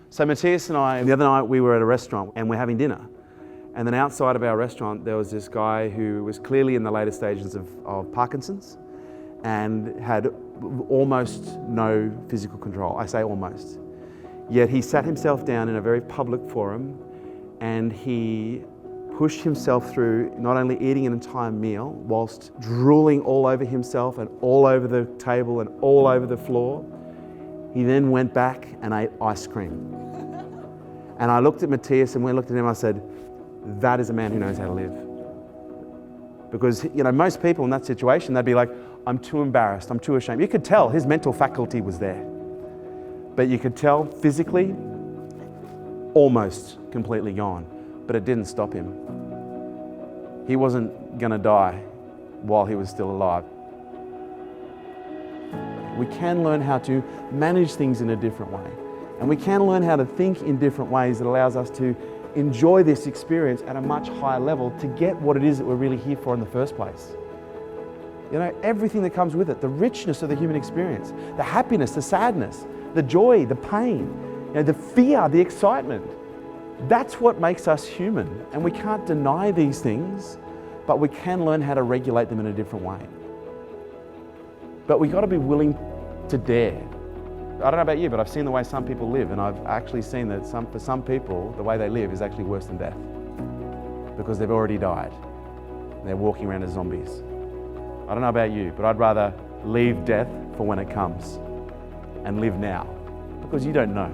So Matthias and I, the other night we were at a restaurant and we're having dinner. And then outside of our restaurant, there was this guy who was clearly in the later stages of Parkinson's and had almost no physical control. I say almost. Yet he sat himself down in a very public forum and he pushed himself through not only eating an entire meal whilst drooling all over himself and all over the table and all over the floor. He then went back and ate ice cream. And I looked at Matthias and we looked at him and I said, that is a man who knows how to live. Because, you know, most people in that situation, they'd be like, I'm too embarrassed, I'm too ashamed. You could tell his mental faculty was there. But you could tell physically, almost completely gone. But it didn't stop him. He wasn't gonna die while he was still alive. We can learn how to manage things in a different way. And we can learn how to think in different ways that allows us to enjoy this experience at a much higher level to get what it is that we're really here for in the first place. You know, everything that comes with it, the richness of the human experience, the happiness, the sadness, the joy, the pain, you know, the fear, the excitement. That's what makes us human. And we can't deny these things, but we can learn how to regulate them in a different way. But we've got to be willing to dare. I don't know about you, but I've seen the way some people live, and I've actually seen that for some people, the way they live is actually worse than death. Because they've already died. They're walking around as zombies. I don't know about you, but I'd rather leave death for when it comes and live now. Because you don't know.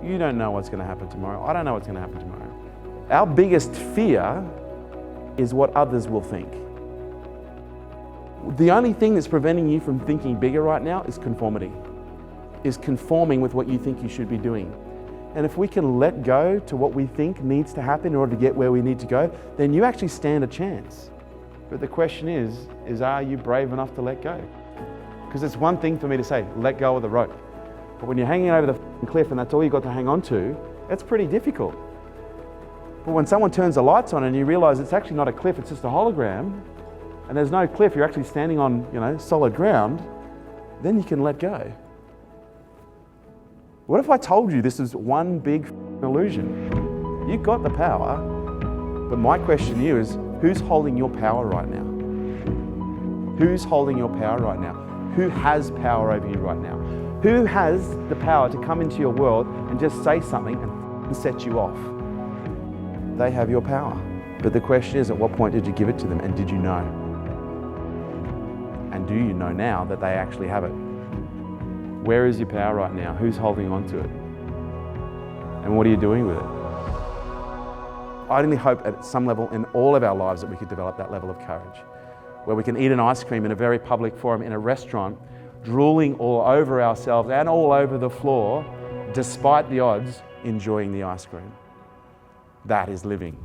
You don't know what's going to happen tomorrow. I don't know what's going to happen tomorrow. Our biggest fear is what others will think. The only thing that's preventing you from thinking bigger right now is conformity. Is conforming with what you think you should be doing. And if we can let go to what we think needs to happen in order to get where we need to go, then you actually stand a chance. But the question is are you brave enough to let go? Because it's one thing for me to say, let go of the rope. But when you're hanging over the cliff and that's all you've got to hang on to, that's pretty difficult. But when someone turns the lights on and you realize it's actually not a cliff, it's just a hologram, and there's no cliff, you're actually standing on, you know, solid ground, then you can let go. What if I told you this is one big illusion? You've got the power, but my question to you is, who's holding your power right now? Who's holding your power right now? Who has power over you right now? Who has the power to come into your world and just say something and set you off? They have your power. But the question is, at what point did you give it to them, and did you know? And do you know now that they actually have it? Where is your power right now? Who's holding on to it? And what are you doing with it? I only hope at some level in all of our lives that we could develop that level of courage, where we can eat an ice cream in a very public forum in a restaurant, drooling all over ourselves and all over the floor, despite the odds, enjoying the ice cream. That is living.